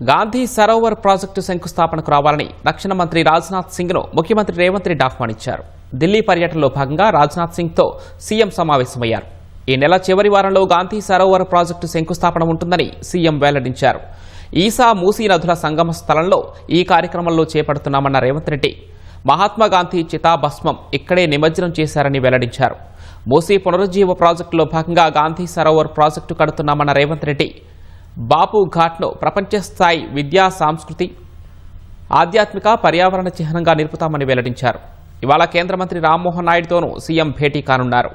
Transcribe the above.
Gandhi Sarovar project శంకుస్థాపనకు రావాలని రక్షణ మంత్రి రాజ్నాథ్ సింగ్ను ముఖ్యమంత్రి రేవంత్ రెడ్డి ఆహ్వానించారు. ఢిల్లీ పర్యటనలో భాగంగా రాజ్నాథ్ సింగ్తో సీఎం సమావేశమయ్యారు. ఈ నెల చివరి వారంలో గాంధీ సరోవర్ ప్రాజెక్టు శంకుస్థాపన ఉంటుందని సీఎం వెల్లడించారు. ఈసా మూసీ నదుల సంగమ స్థలంలో ఈ కార్యక్రమంలో చేపడుతున్నామన్న రేవంత్ రెడ్డి మహాత్మాగాంధీ చితాభస్మం ఇక్కడే నిమజ్జనం చేశారని వెల్లడించారు. మూసీ పునరుజ్జీవ ప్రాజెక్టులో భాగంగా గాంధీ సరోవర్ ప్రాజెక్టు కడుతున్నామన్న రేవంత్ రెడ్డి బాపు ఘాట్ను ప్రపంచ స్థాయి విద్యా సంస్కృతి ఆధ్యాత్మిక పర్యావరణ చిహ్నంగా నిలుపుతామని వెల్లడించారు. ఇవాళ కేంద్ర మంత్రి రామ్మోహన్ నాయుడుతోనూ సీఎం భేటీ కానున్నారు.